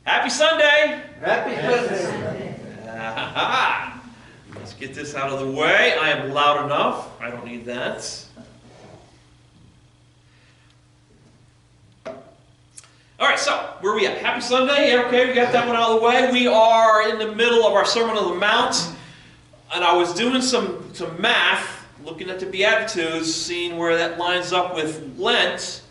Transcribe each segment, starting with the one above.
Happy Sunday! Happy Sunday! Let's get this out of the way. I am loud enough. I don't need that. All right, so where are we at? Happy Sunday? Yeah, okay, we got that one out of the way. We are in the middle of our Sermon on the Mount, and I was doing some math, looking at the Beatitudes, seeing where that lines up with Lent.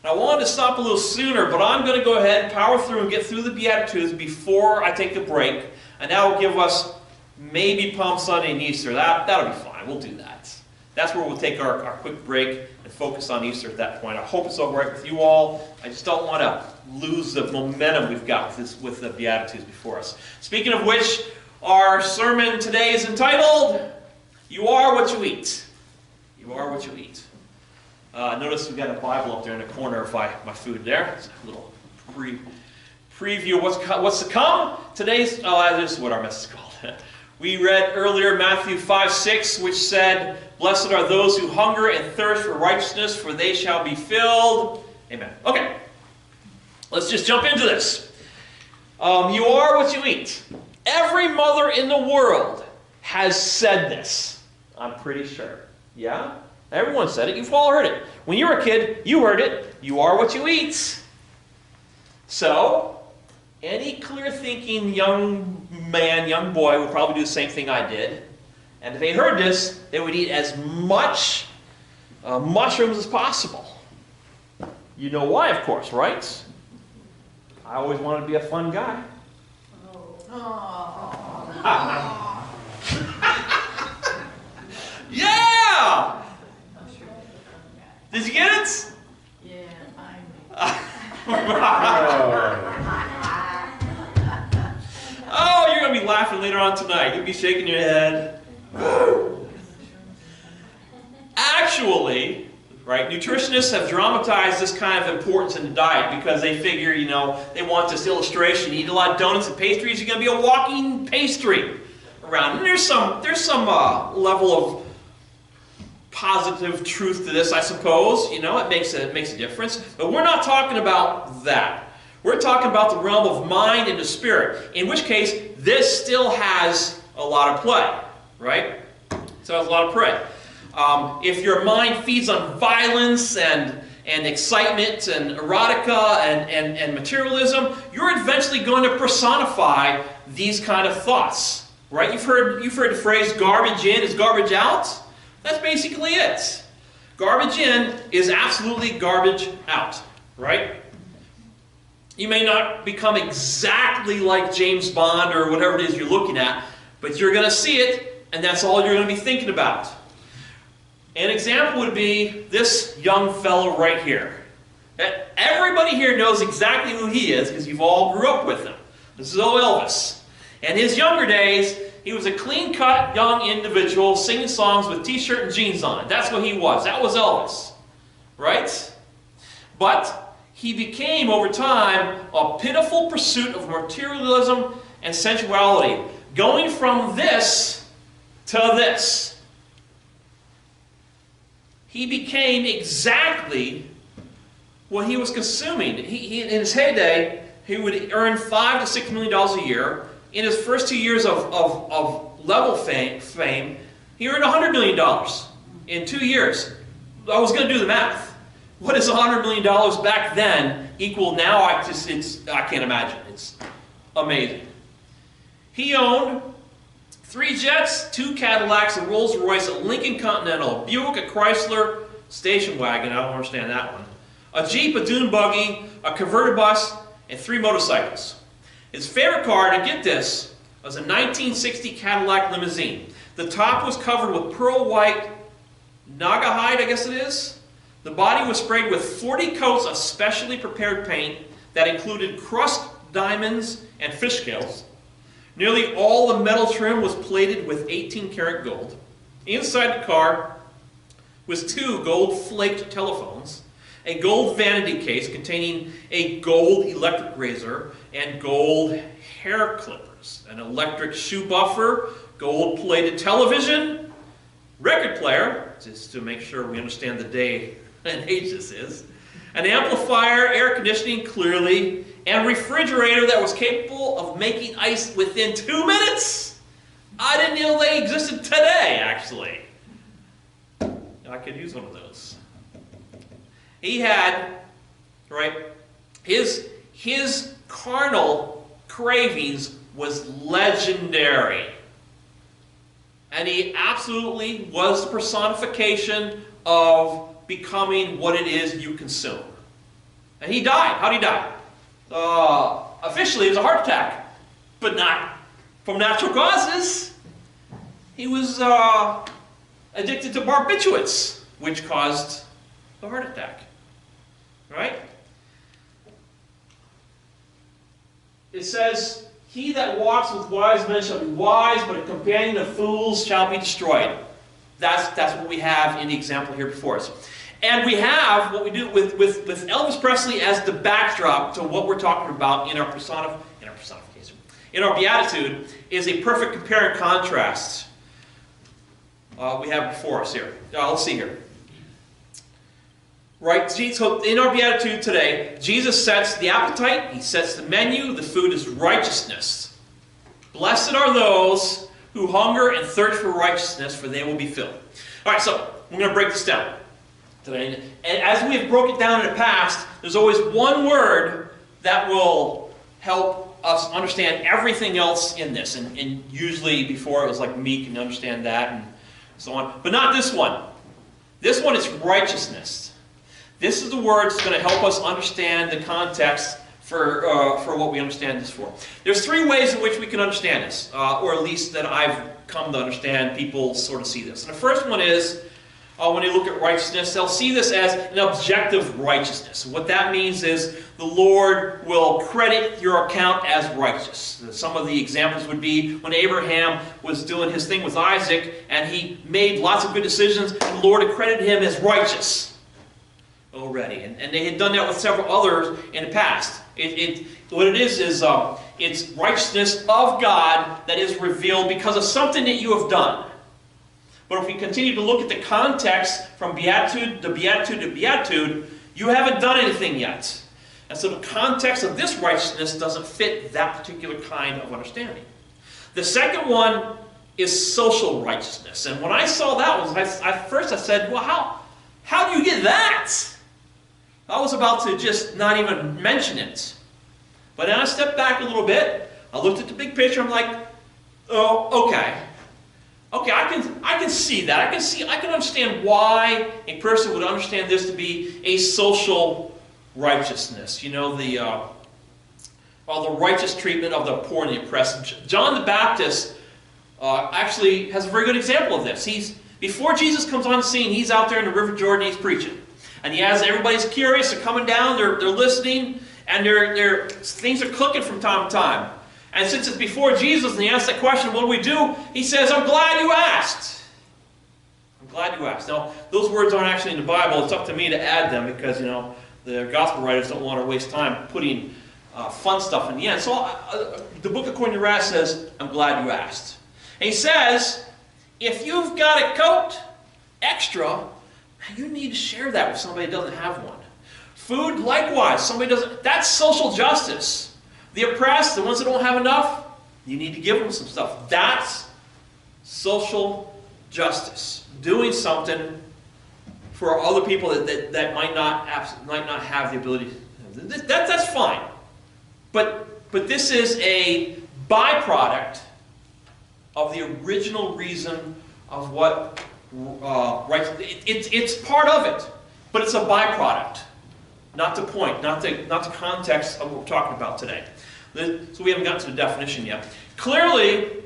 And I wanted to stop a little sooner, but I'm going to go ahead and power through and get through the Beatitudes before I take the break, and that will give us maybe Palm Sunday and Easter. That'll be fine. We'll do that. That's where we'll take our quick break and focus on Easter at that point. I hope it's all right with you all. I just don't want to lose the momentum we've got with the Beatitudes before us. Speaking of which, our sermon today is entitled, You Are What You Eat. You Are What You Eat. Notice we've got a Bible up there in the corner of my food there. It's a little preview of what's to come. This is what our message is called. We read earlier Matthew 5:6, which said, Blessed are those who hunger and thirst for righteousness, for they shall be filled. Amen. Okay, let's just jump into this. You are what you eat. Every mother in the world has said this. I'm pretty sure. Yeah? Everyone said it. You've all heard it. When you were a kid, you heard it. You are what you eat. So, any clear-thinking young man, young boy would probably do the same thing I did. And if they heard this, they would eat as much mushrooms as possible. You know why, of course, right? I always wanted to be a fun guy. Yeah! Did you get it? Yeah, Oh, you're going to be laughing later on tonight. You'll be shaking your head. Actually, right, nutritionists have dramatized this kind of importance in the diet because they figure, they want this illustration. You eat a lot of donuts and pastries, you're going to be a walking pastry around. And there's some level of positive truth to this, I suppose. It makes a difference. But we're not talking about that. We're talking about the realm of mind and the spirit, in which case this still has a lot of play, right? So it has a lot of play. If your mind feeds on violence and excitement and erotica and materialism, you're eventually going to personify these kind of thoughts, right? You've heard the phrase garbage in is garbage out. That's basically it. Garbage in is absolutely garbage out, right? You may not become exactly like James Bond or whatever it is you're looking at, but you're going to see it, and that's all you're going to be thinking about. An example would be this young fellow right here. Everybody here knows exactly who he is because you've all grew up with him. This is old Elvis. In his younger days, he was a clean-cut young individual singing songs with t-shirt and jeans on. That's what he was. That was Elvis. Right? But he became, over time, a pitiful pursuit of materialism and sensuality, going from this to this. He became exactly what he was consuming. He in his heyday, he would earn $5 to $6 million a year. In his first 2 years of level fame, he earned $100 million in 2 years. I was going to do the math. What is $100 million back then equal now? I can't imagine. It's amazing. He owned 3 jets, 2 Cadillacs, a Rolls Royce, a Lincoln Continental, a Buick, a Chrysler station wagon. I don't understand that one. A Jeep, a dune buggy, a converter bus, and 3 motorcycles. His favorite car, to get this, was a 1960 Cadillac limousine. The top was covered with pearl white Naugahyde, I guess it is. The body was sprayed with 40 coats of specially prepared paint that included crushed diamonds and fish scales. Nearly all the metal trim was plated with 18-karat gold. Inside the car was 2 gold-flaked telephones, a gold vanity case containing a gold electric razor and gold hair clippers, an electric shoe buffer, gold-plated television, record player, just to make sure we understand the day and age this is, An amplifier, air conditioning, clearly, and refrigerator that was capable of making ice within 2 minutes. I didn't know they existed today, actually. I could use one of those. He had, right, his carnal cravings was legendary. And he absolutely was the personification of becoming what it is you consume. And he died. How did he die? Officially, it was a heart attack, but not from natural causes. He was addicted to barbiturates, which caused the heart attack. Right? It says, "He that walks with wise men shall be wise, but a companion of fools shall be destroyed." That's what we have in the example here before us. And we have what we do with Elvis Presley as the backdrop to what we're talking about in our personification. In our beatitude is a perfect compare and contrast we have before us here. Let's see here. Right, so in our beatitude today, Jesus sets the appetite, he sets the menu, the food is righteousness. Blessed are those who hunger and thirst for righteousness, for they will be filled. All right, so we're going to break this down today. And as we have broken it down in the past, there's always one word that will help us understand everything else in this. And usually before it was like meek and understand that and so on. But not this one. This one is righteousness. This is the word that's going to help us understand the context for what we understand this for. There's three ways in which we can understand this, or at least that I've come to understand people sort of see this. And the first one is, when they look at righteousness, they'll see this as an objective righteousness. What that means is the Lord will credit your account as righteous. Some of the examples would be when Abraham was doing his thing with Isaac, and he made lots of good decisions, and the Lord accredited him as righteous already. And they had done that with several others in the past. What it is it's righteousness of God that is revealed because of something that you have done. But if we continue to look at the context from beatitude to beatitude to beatitude, you haven't done anything yet. And so the context of this righteousness doesn't fit that particular kind of understanding. The second one is social righteousness. And when I saw that one, at first I said, well, how do you get that? I was about to just not even mention it. But then I stepped back a little bit. I looked at the big picture. I'm like, oh, okay. Okay, I can see that. I can understand why a person would understand this to be a social righteousness. You know, the righteous treatment of the poor and the oppressed. John the Baptist actually has a very good example of this. Before Jesus comes on the scene, he's out there in the River Jordan, he's preaching. And everybody's curious, they're coming down, they're listening, and things are clicking from time to time. And since it's before Jesus and he asks that question, what do we do? He says, I'm glad you asked. I'm glad you asked. Now, those words aren't actually in the Bible. It's up to me to add them because, the gospel writers don't want to waste time putting fun stuff in the end. So the book according to Raz says, I'm glad you asked. And he says, if you've got a coat extra, you need to share that with somebody that doesn't have one. Food, likewise. Somebody doesn't. That's social justice. The oppressed, the ones that don't have enough, you need to give them some stuff. That's social justice. Doing something for other people that might not have the ability. That's fine. But this is a byproduct of the original reason of what it's part of it, but it's a byproduct, not the point, not the context of what we're talking about today. So we haven't gotten to the definition yet. Clearly,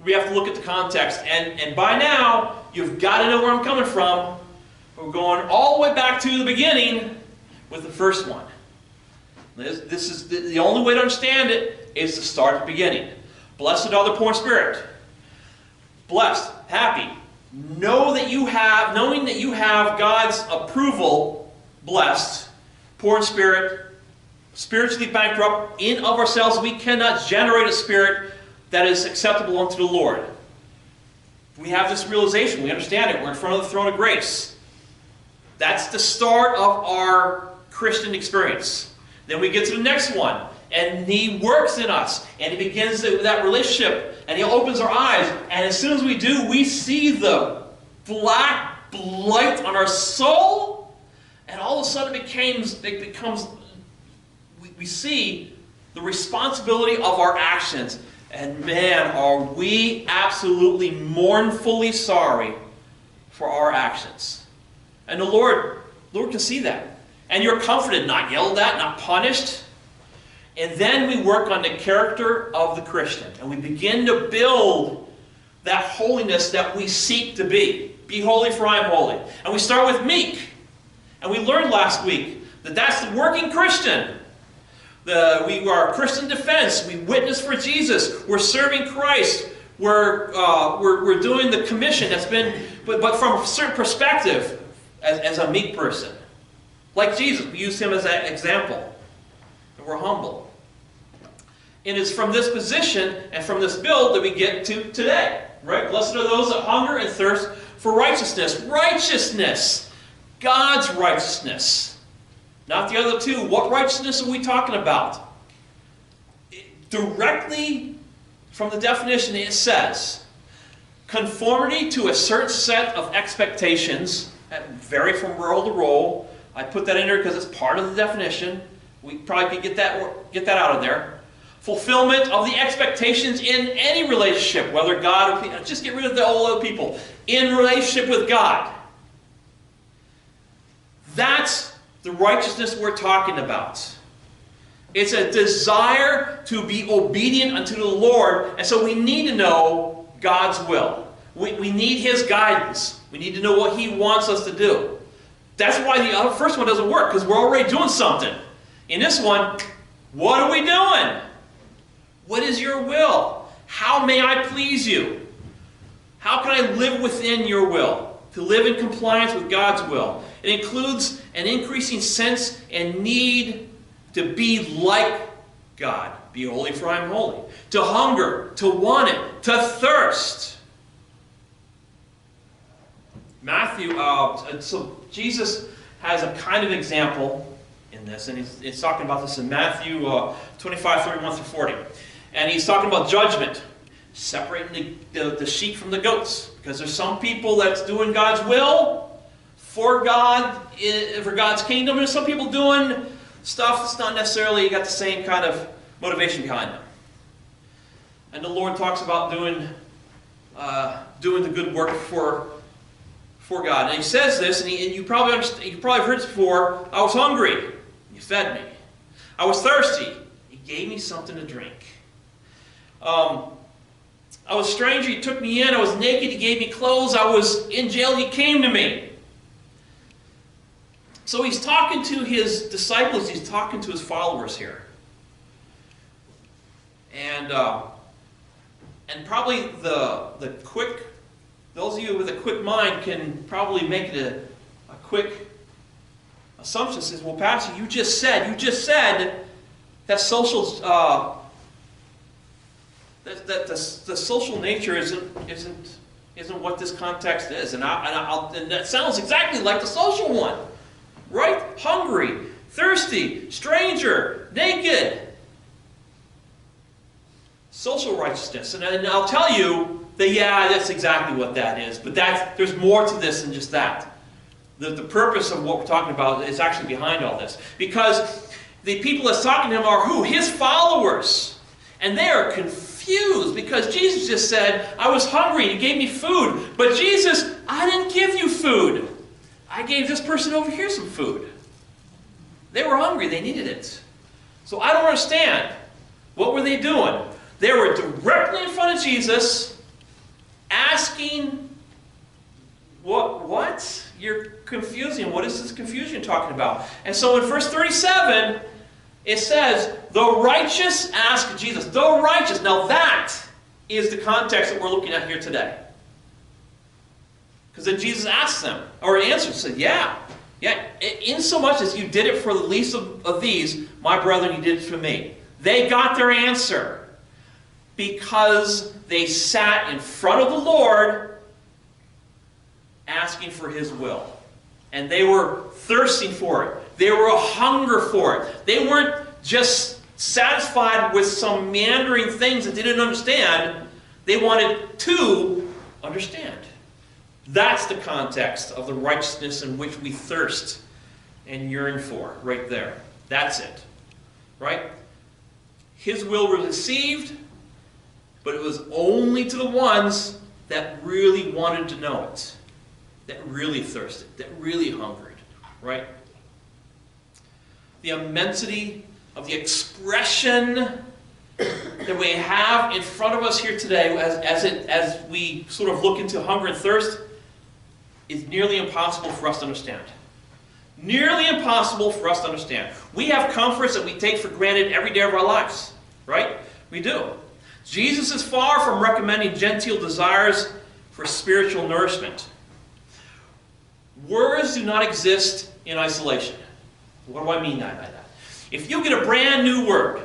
we have to look at the context, and by now you've got to know where I'm coming from. We're going all the way back to the beginning with the first one. This is the only way to understand it is to start at the beginning. Blessed are the poor in spirit. Blessed, happy. Knowing that you have God's approval, blessed, poor in spirit, spiritually bankrupt, in of ourselves we cannot generate a spirit that is acceptable unto the Lord. We have this realization, we understand it, we're in front of the throne of grace. That's the start of our Christian experience. Then we get to the next one, and He works in us, and He begins that relationship, and He opens our eyes, and as soon as we do, we see the black blight on our soul, and all of a sudden we see the responsibility of our actions. And man, are we absolutely mournfully sorry for our actions. And the Lord can see that. And you're comforted, not yelled at, not punished. And then we work on the character of the Christian. And we begin to build that holiness that we seek to be. Be holy for I am holy. And we start with meek. And we learned last week that that's the working Christian. We are a Christian defense. We witness for Jesus. We're serving Christ. We're doing the commission that's been, but from a certain perspective, as a meek person. Like Jesus, we use Him as an example. And we're humble. And it's from this position and from this build that we get to today. Right? Blessed are those that hunger and thirst for righteousness. Righteousness. God's righteousness. Not the other two. What righteousness are we talking about? Directly from the definition, it says, conformity to a certain set of expectations that vary from role to role. I put that in there because it's part of the definition. We probably could get that out of there. Fulfillment of the expectations in any relationship, whether God or just get rid of the old other people. In relationship with God. That's the righteousness we're talking about. It's a desire to be obedient unto the Lord, and so we need to know God's will. We need His guidance. We need to know what He wants us to do. That's why the first one doesn't work, because we're already doing something. In this one, what are we doing? What is your will? How may I please you? How can I live within your will? To live in compliance with God's will. It includes an increasing sense and need to be like God. Be holy for I am holy. To hunger, to want it, to thirst. So Jesus has a kind of example in this, and he's talking about this in Matthew 25, 31 through 40. And he's talking about judgment, separating the sheep from the goats. Because there's some people that's doing God's will for God, for God's kingdom, and there's some people doing stuff that's not necessarily got the same kind of motivation behind them. And the Lord talks about doing the good work for God. And He says this, and you probably understand, you probably heard this before. I was hungry, you fed me. I was thirsty, you gave me something to drink. I was a stranger, you took me in. I was naked, you gave me clothes. I was in jail, you came to me. So He's talking to His disciples, He's talking to His followers here. And probably the quick, those of you with a quick mind can probably make it a quick assumption. Says, well, Pastor, you just said that social that the social nature isn't what this context is, and that sounds exactly like the social one. Right? Hungry, thirsty, stranger, naked. Social righteousness. And I'll tell you that, yeah, that's exactly what that is. But there's more to this than just that. The purpose of what we're talking about is actually behind all this. Because the people that's talking to Him are who? His followers. And they are confused because Jesus just said, I was hungry, you gave me food. But Jesus, I didn't give you food. I gave this person over here some food. They were hungry. They needed it. So I don't understand. What were they doing? They were directly in front of Jesus asking, what? You're confusing. What is this confusion talking about? And so in verse 37, it says, the righteous ask Jesus. The righteous. Now that is the context that we're looking at here today. Because then Jesus asks them, or answers, said, yeah, insomuch as you did it for the least of these, my brethren, you did it for me. They got their answer because they sat in front of the Lord asking for His will. And they were thirsting for it. They were a hunger for it. They weren't just satisfied with some meandering things that they didn't understand. They wanted to understand. That's the context of the righteousness in which we thirst and yearn for, right there. That's it. Right? His will was received, but it was only to the ones that really wanted to know it, that really thirsted, that really hungered. Right? The immensity of the expression that we have in front of us here today as we sort of look into hunger and thirst is nearly impossible for us to understand. Nearly impossible for us to understand. We have comforts that we take for granted every day of our lives. Right? We do. Jesus is far from recommending genteel desires for spiritual nourishment. Words do not exist in isolation. What do I mean by that? If you get a brand new word,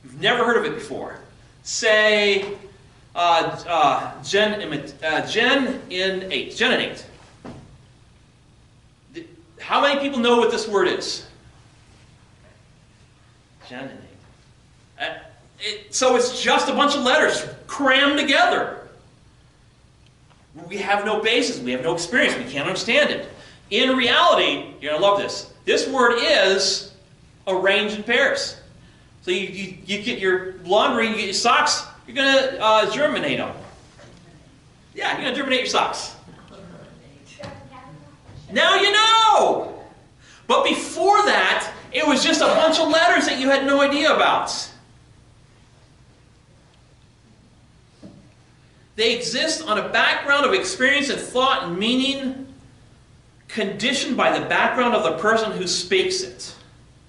you've never heard of it before, say geninate. How many people know what this word is? Geninate. So it's just a bunch of letters crammed together. We have no basis. We have no experience. We can't understand it. In reality, you're going to love this. This word is arranged in pairs. So you get your laundry, you get your socks, you're going to germinate them. Yeah, you're going to germinate your socks. Now you know! But before that, it was just a bunch of letters that you had no idea about. They exist on a background of experience and thought and meaning conditioned by the background of the person who speaks it.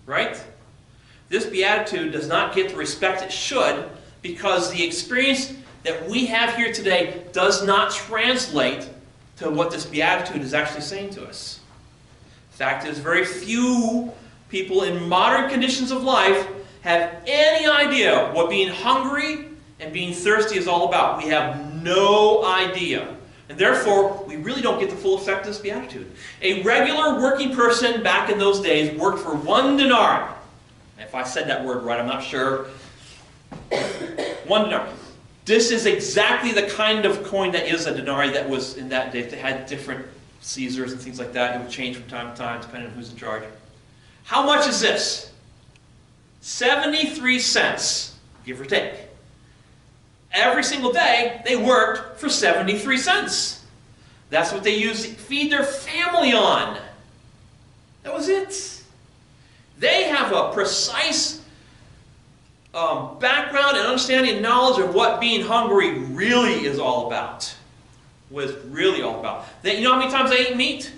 Right? This beatitude does not get the respect it should because the experience that we have here today does not translate to what this beatitude is actually saying to us. In fact, there's very few people in modern conditions of life have any idea what being hungry and being thirsty is all about. We have no idea. And therefore, we really don't get the full effect of this beatitude. A regular working person back in those days worked for 1 denarii. If I said that word right, I'm not sure. 1 denarii. This is exactly the kind of coin that is a denarii that was in that day. They had different Caesars and things like that. It would change from time to time depending on who's in charge. How much is this? 73 cents, give or take. Every single day, they worked for 73 cents. That's what they used to feed their family on. That was it. They have a precise background and understanding and knowledge of what being hungry really is all about. What it's really all about. You know how many times they eat meat?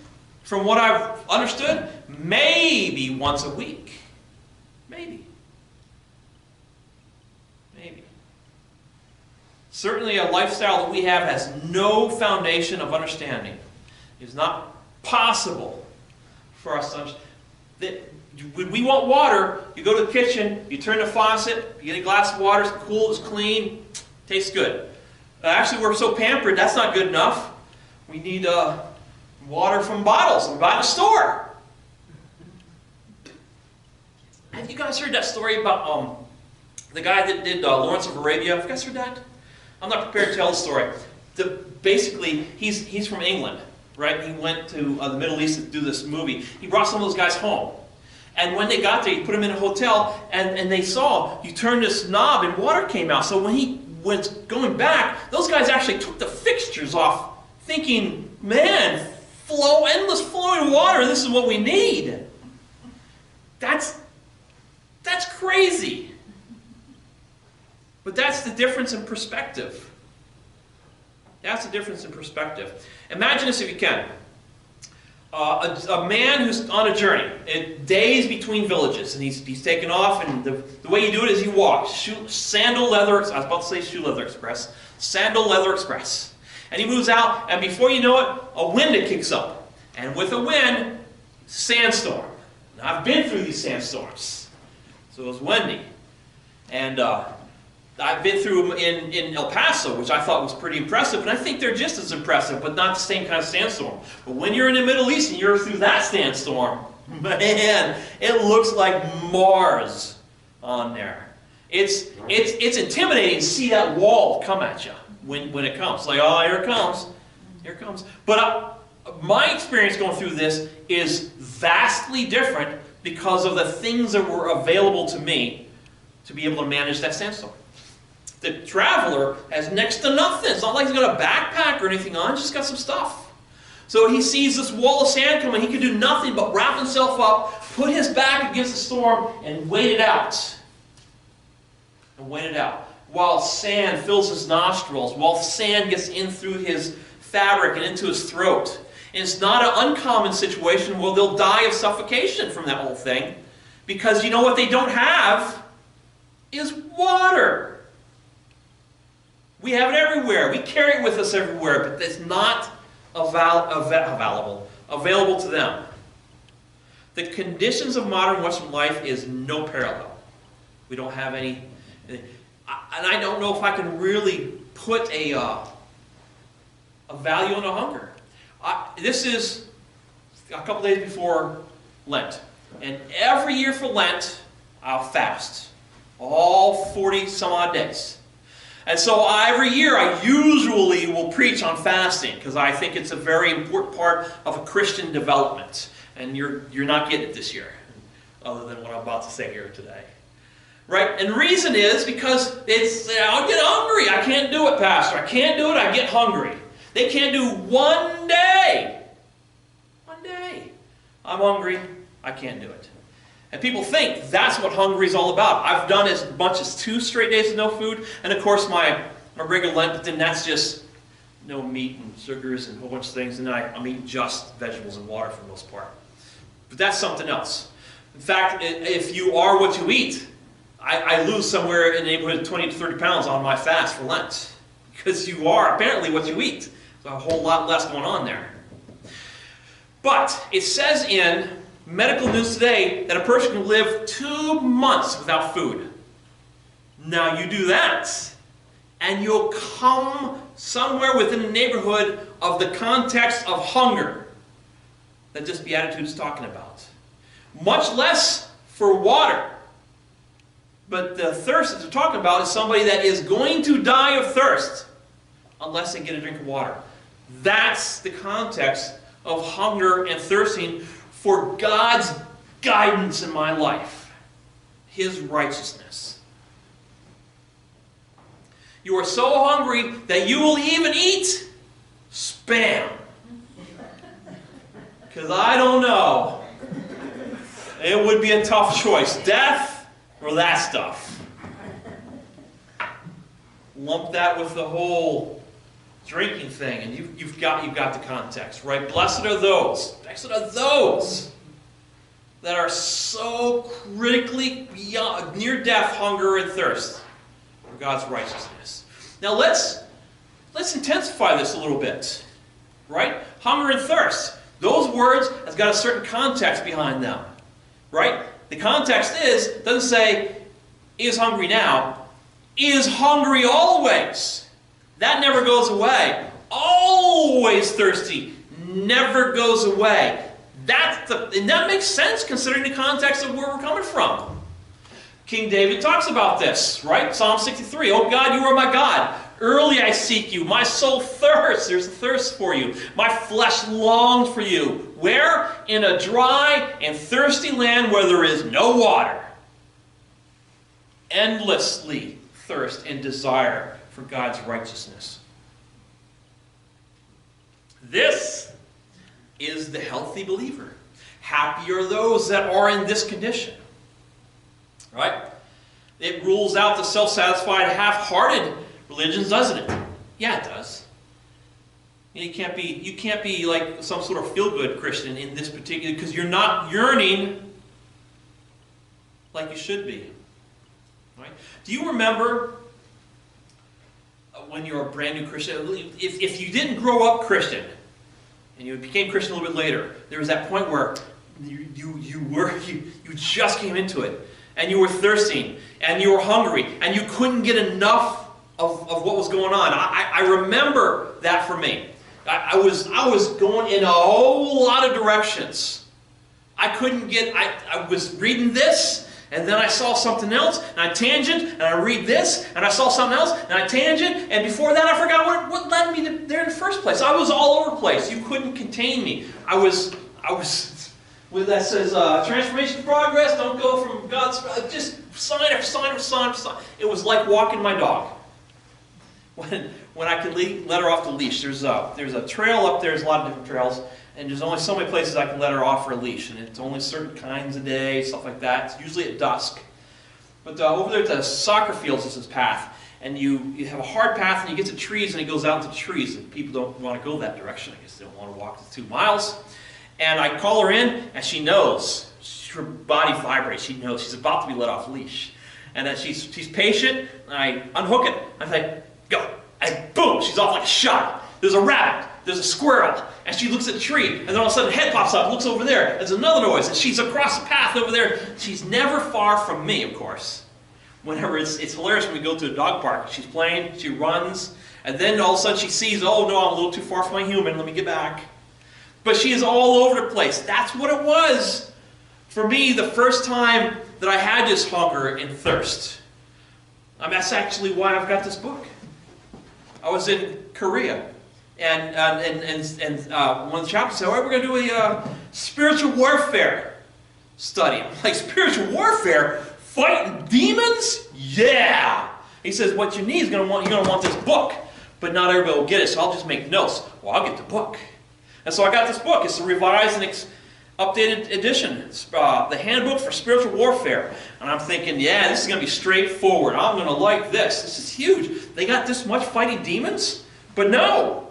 From what I've understood, maybe once a week. Maybe. Certainly a lifestyle that we have has no foundation of understanding. It is not possible for us to understand. When we want water, you go to the kitchen, you turn the faucet, you get a glass of water, it's cool, it's clean, tastes good. Actually, we're so pampered, that's not good enough. We need water from bottles we buy in the store. Have you guys heard that story about the guy that did Lawrence of Arabia? Have you guys heard that? I'm not prepared to tell the story. Basically, he's from England, right? He went to the Middle East to do this movie. He brought some of those guys home. And when they got there, he put them in a hotel, and they saw, you turn this knob and water came out. So when he was going back, those guys actually took the fixtures off, thinking, man, endless flowing water, this is what we need. That's crazy. But that's the difference in perspective. That's the difference in perspective. Imagine this if you can. A man who's on a journey, days between villages, and he's taken off, and the way you do it is he walks. Sandal leather, I was about to say shoe leather express. Sandal leather express. And he moves out, and before you know it, a wind kicks up. And with a wind, sandstorm. Now I've been through these sandstorms. So it was windy. And I've been through them in El Paso, which I thought was pretty impressive, and I think they're just as impressive, but not the same kind of sandstorm. But when you're in the Middle East and you're through that sandstorm, man, it looks like Mars on there. It's intimidating to see that wall come at you when it comes. Like, oh, here it comes. Here it comes. But my experience going through this is vastly different because of the things that were available to me to be able to manage that sandstorm. The traveler has next to nothing. It's not like he's got a backpack or anything on. He's just got some stuff. So he sees this wall of sand coming. He can do nothing but wrap himself up, put his back against the storm, and wait it out. And wait it out. While sand fills his nostrils, while sand gets in through his fabric and into his throat. And it's not an uncommon situation where they'll die of suffocation from that whole thing. Because you know what they don't have is water. We have it everywhere. We carry it with us everywhere, but it's not available to them. The conditions of modern Western life is no parallel. We don't have any, and I don't know if I can really put a value on the hunger. This is a couple days before Lent, and every year for Lent, I'll fast all 40 some odd days. And so every year I usually will preach on fasting because I think it's a very important part of a Christian development. And you're not getting it this year, other than what I'm about to say here today. Right? And the reason is because I'll get hungry. I can't do it, Pastor. I can't do it. I get hungry. They can't do one day. One day. I'm hungry. I can't do it. And people think that's what hungry is all about. I've done as much as 2 straight days of no food. And of course my regular Lent, but then that's just no meat and sugars and a whole bunch of things. And I'm eating just vegetables and water for the most part. But that's something else. In fact, if you are what you eat, I lose somewhere in the neighborhood of 20 to 30 pounds on my fast for Lent. Because you are apparently what you eat. There's a whole lot less going on there. But it says in Medical News Today that a person can live 2 months without food. Now you do that, and you'll come somewhere within the neighborhood of the context of hunger that this Beatitude is talking about. Much less for water. But the thirst that they're talking about is somebody that is going to die of thirst unless they get a drink of water. That's the context of hunger and thirsting for God's guidance in my life. His righteousness. You are so hungry that you will even eat Spam. Because I don't know. It would be a tough choice. Death or that stuff. Lump that with the whole drinking thing, and you've got the context, right? Blessed are those that are so critically beyond near death, hunger, and thirst for God's righteousness. Now let's intensify this a little bit, right? Hunger and thirst. Those words has got a certain context behind them, right? The context doesn't say is hungry now, is hungry always. That never goes away. Always thirsty. Never goes away. And that makes sense considering the context of where we're coming from. King David talks about this, right? Psalm 63. Oh God, you are my God. Early I seek you. My soul thirsts. There's a thirst for you. My flesh longs for you. Where? In a dry and thirsty land where there is no water. Endlessly thirst and desire for God's righteousness. This is the healthy believer. Happy are those that are in this condition. Right? It rules out the self-satisfied, half-hearted religions, doesn't it? Yeah, it does. You can't be like some sort of feel-good Christian in this particular, because you're not yearning like you should be. Right? Do you remember when you're a brand new Christian, if you didn't grow up Christian and you became Christian a little bit later, there was that point where you just came into it, and you were thirsty, and you were hungry, and you couldn't get enough of what was going on. I remember that for me. I was going in a whole lot of directions. I couldn't get, I was reading this, and then I saw something else, and I tangent, and I read this, and I saw something else, and I tangent, and before that I forgot what led me there in the first place. I was all over the place. You couldn't contain me. I was, with that says, transformation progress, don't go from God's, just sign after sign after sign after sign. It was like walking my dog. When I could let her off the leash, there's a trail up there, there's a lot of different trails, and there's only so many places I can let her off for a leash, and it's only certain kinds a day, stuff like that. It's usually at dusk. But over there at the soccer fields is this path, and you have a hard path, and you get to trees, and it goes out into the trees, and people don't want to go that direction. I guess they don't want to walk the 2 miles. And I call her in, and she knows. Her body vibrates. She knows she's about to be let off the leash. And then she's patient, and I unhook it. I say, go. And boom, she's off like a shot. There's a rabbit. There's a squirrel. And she looks at the tree, and then all of a sudden a head pops up, looks over there. There's another noise, and she's across the path over there. She's never far from me, of course. Whenever it's hilarious when we go to a dog park. She's playing, she runs, and then all of a sudden she sees, oh no, I'm a little too far from my human, let me get back. But she is all over the place. That's what it was for me the first time that I had this hunger and thirst. That's actually why I've got this book. I was in Korea, and one of the chaplains said, all right, we're going to do a spiritual warfare study. I'm like, spiritual warfare? Fighting demons? Yeah! He says, what you need is you're going to want this book, but not everybody will get it, so I'll just make notes. Well, I'll get the book. And so I got this book. It's a revised and updated edition. It's the Handbook for Spiritual Warfare. And I'm thinking, yeah, this is going to be straightforward. I'm going to like this. This is huge. They got this much fighting demons? But no.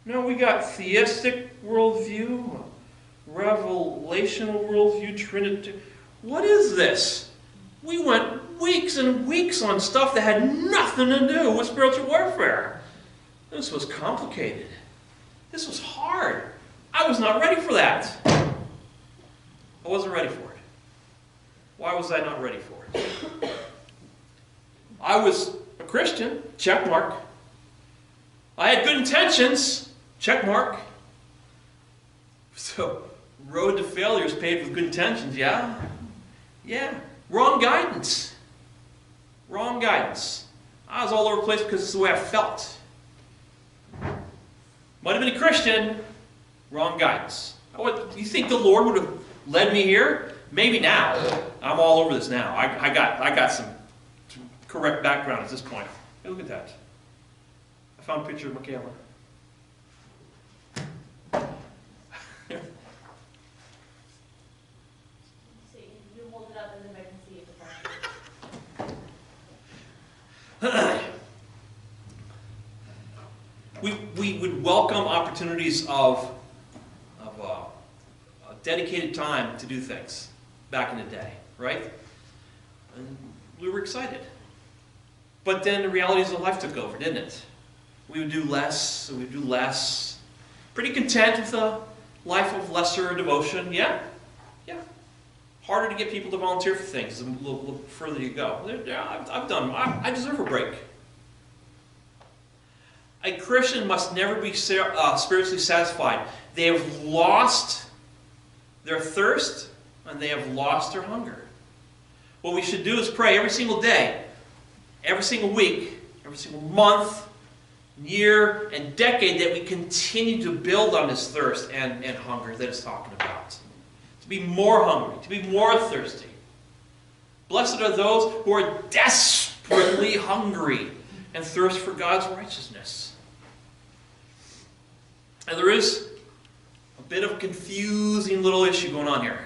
No, we got theistic worldview, revelational worldview, Trinity. What is this? We went weeks and weeks on stuff that had nothing to do with spiritual warfare. This was complicated. This was hard. I was not ready for that. I wasn't ready for it. Why was I not ready for it? I was a Christian, check mark. I had good intentions, check mark. So, road to failure is paved with good intentions, yeah? Yeah. Wrong guidance. Wrong guidance. I was all over the place because it's the way I felt. Might have been a Christian, wrong guidance. What, you think the Lord would have led me here? Maybe now. I'm all over this now. I got some correct background at this point. Hey, look at that. I found a picture of Michaela. See, you hold it up and then I can see it. We would welcome opportunities of a dedicated time to do things back in the day, right? And we were excited. But then the realities of life took over, didn't it? We would do less, so we'd do less. Pretty content with a life of lesser devotion, yeah? Yeah. Harder to get people to volunteer for things the little further you go. Yeah, I've done, I deserve a break. A Christian must never be spiritually satisfied. They have lost their thirst and they have lost their hunger. What we should do is pray every single day, every single week, every single month, year, and decade that we continue to build on this thirst and hunger that it's talking about. To be more hungry, to be more thirsty. Blessed are those who are desperately hungry and thirst for God's righteousness. And there is a bit of a confusing little issue going on here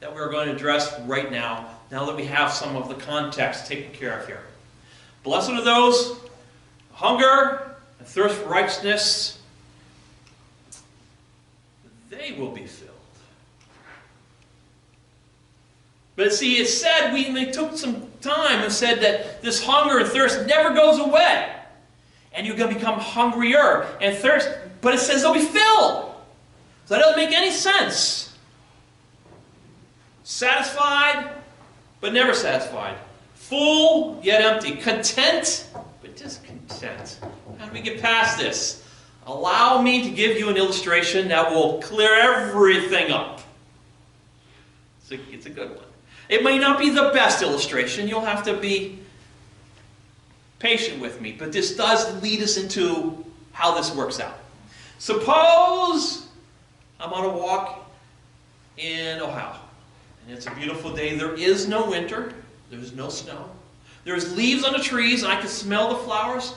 that we're going to address right now that we have some of the context taken care of here. Blessed are those hunger and thirst for righteousness, they will be filled. But see, it said, they took some time and said that this hunger and thirst never goes away. And you're going to become hungrier and thirst. But it says they'll be filled. So that doesn't make any sense. Satisfied, but never satisfied. Full, yet empty. Content, but discontent. How do we get past this? Allow me to give you an illustration that will clear everything up. It's a good one. It may not be the best illustration. You'll have to be patient with me. But this does lead us into how this works out. Suppose I'm on a walk in Ohio. And it's a beautiful day. There is no winter. There's no snow. There's leaves on the trees, and I can smell the flowers.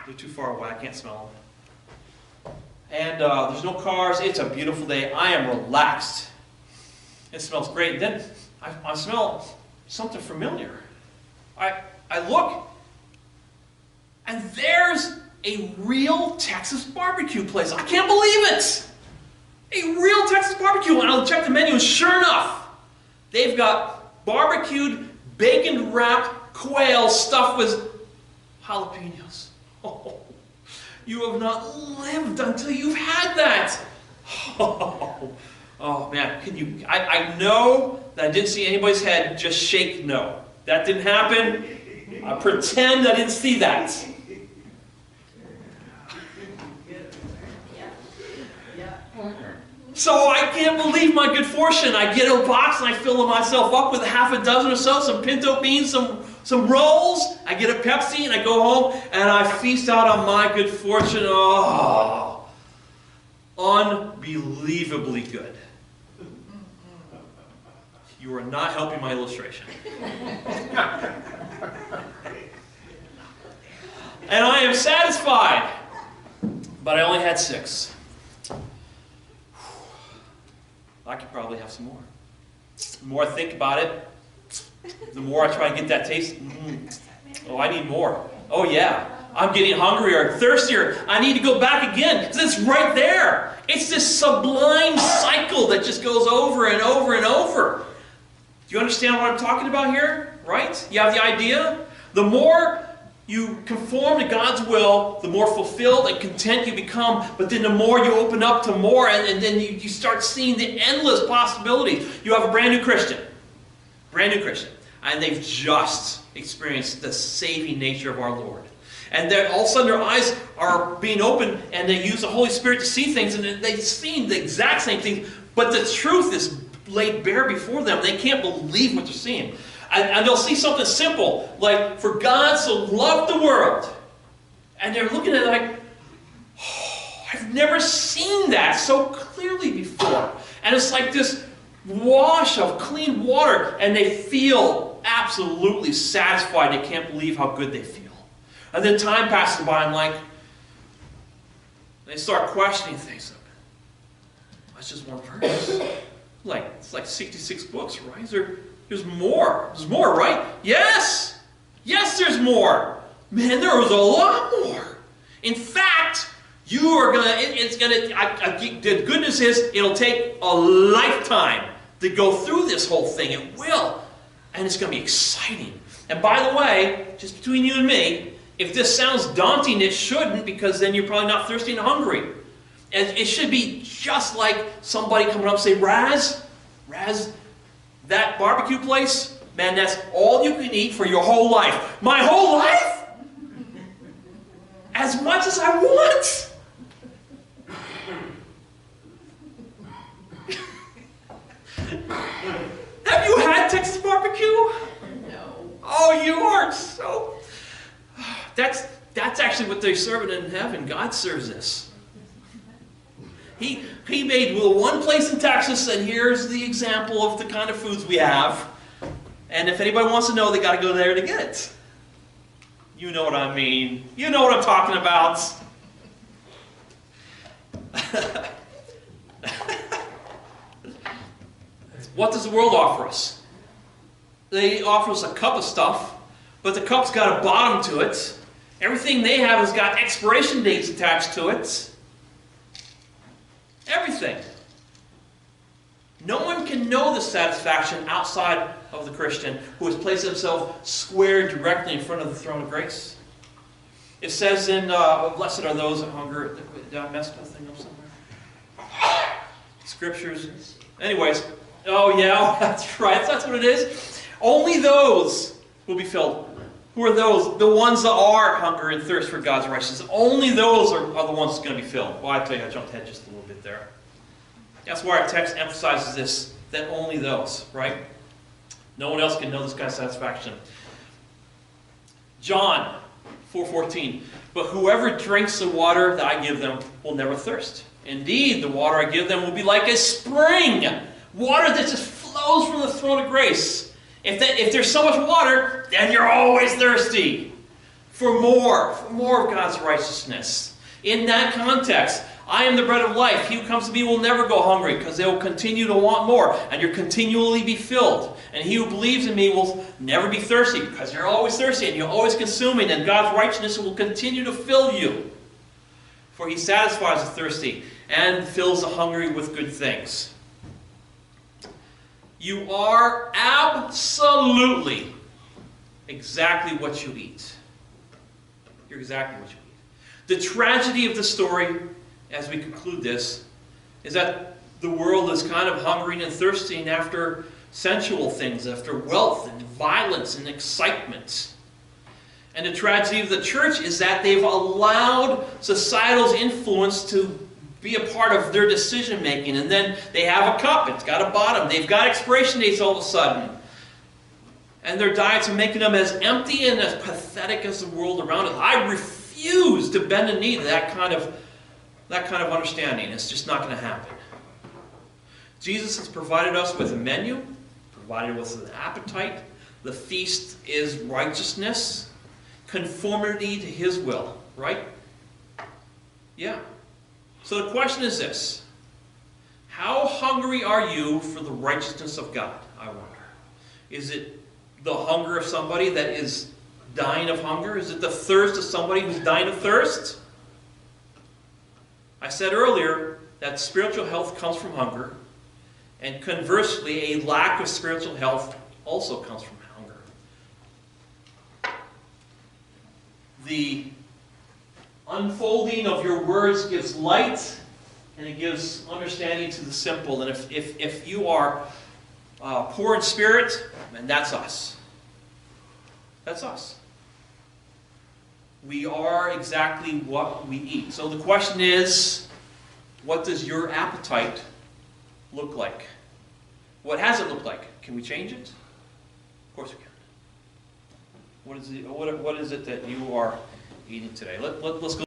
They're too far away. I can't smell them. And there's no cars. It's a beautiful day. I am relaxed. It smells great. And then I smell something familiar. I look, and there's a real Texas barbecue place. I can't believe it. A real Texas barbecue. And I'll check the menu, and sure enough, they've got barbecued, bacon-wrapped quail stuffed with jalapenos. Oh, you have not lived until you've had that. Oh man, can you? I know that I didn't see anybody's head just shake no. That didn't happen. I pretend I didn't see that. So I can't believe my good fortune. I get a box and I fill myself up with half a dozen or so, some pinto beans, some rolls. I get a Pepsi and I go home and I feast out on my good fortune. Oh, unbelievably good. You are not helping my illustration. And I am satisfied, but I only had 6. I could probably have some more. The more I think about it, the more I try to get that taste. Oh, I need more. Oh yeah, I'm getting hungrier, thirstier. I need to go back again because it's right there. It's this sublime cycle that just goes over and over and over. Do you understand what I'm talking about here? Right? You have the idea? The more you conform to God's will, the more fulfilled and content you become. But then the more you open up to more, and then you start seeing the endless possibilities. You have a brand new Christian. Brand new Christian. And they've just experienced the saving nature of our Lord. And then all of a sudden their eyes are being opened, and they use the Holy Spirit to see things, and they've seen the exact same thing, but the truth is laid bare before them. They can't believe what they're seeing. And they'll see something simple, like, for God so loved the world. And they're looking at it like, oh, I've never seen that so clearly before. And it's like this wash of clean water, and they feel absolutely satisfied. They can't believe how good they feel. And then time passes by, and like, they start questioning things. That's just one verse. It's like 66 books, right? There's more. There's more, right? Yes! Yes, there's more. Man, there was a lot more. In fact, you are going to, the good news is, it'll take a lifetime to go through this whole thing. It will. And it's going to be exciting. And by the way, just between you and me, if this sounds daunting, it shouldn't, because then you're probably not thirsty and hungry. And it should be just like somebody coming up and saying, Raz, that barbecue place, man, that's all you can eat for your whole life. My whole life? As much as I want. Have you had Texas barbecue? No. Oh, you are so... That's actually what they serve it in heaven. God serves this. He made one place in Texas, and here's the example of the kind of foods we have. And if anybody wants to know, they got to go there to get it. You know what I mean. You know what I'm talking about. What does the world offer us? They offer us a cup of stuff, but the cup's got a bottom to it. Everything they have has got expiration dates attached to it. Everything. No one can know the satisfaction outside of the Christian who has placed himself square directly in front of the throne of grace. It says in, blessed are those that hunger. Did I mess that thing up somewhere? scriptures. Anyways, oh yeah, that's right. That's what it is. Only those will be filled. Who are those? The ones that are hunger and thirst for God's righteousness. Only those are the ones that's going to be filled. Well, I tell you, I jumped ahead just a little bit there. That's why our text emphasizes this, that only those, right? No one else can know this kind of satisfaction. John 4:14. But whoever drinks the water that I give them will never thirst. Indeed, the water I give them will be like a spring. Water that just flows from the throne of grace. If there's so much water, then you're always thirsty for more of God's righteousness. In that context, I am the bread of life. He who comes to me will never go hungry, because they will continue to want more, and you'll continually be filled. And he who believes in me will never be thirsty, because you're always thirsty, and you're always consuming, and God's righteousness will continue to fill you. For he satisfies the thirsty and fills the hungry with good things. You are absolutely exactly what you eat. You're exactly what you eat. The tragedy of the story, as we conclude this, is that the world is kind of hungering and thirsting after sensual things, after wealth and violence and excitement. And the tragedy of the church is that they've allowed societal's influence to be a part of their decision making, and then they have a cup, it's got a bottom, they've got expiration dates all of a sudden. And their diets are making them as empty and as pathetic as the world around us. I refuse to bend the knee to that kind of understanding. It's just not going to happen. Jesus has provided us with a menu, provided us with an appetite. The feast is righteousness, conformity to his will, right? Yeah. So the question is this: how hungry are you for the righteousness of God, I wonder? Is it the hunger of somebody that is dying of hunger? Is it the thirst of somebody who's dying of thirst? I said earlier that spiritual health comes from hunger, and conversely, a lack of spiritual health also comes from hunger. The unfolding of your words gives light, and it gives understanding to the simple. And if you are poor in spirit, then that's us. That's us. We are exactly what we eat. So the question is, what does your appetite look like? What has it looked like? Can we change it? Of course we can. What is it that you are eating today? Let's go.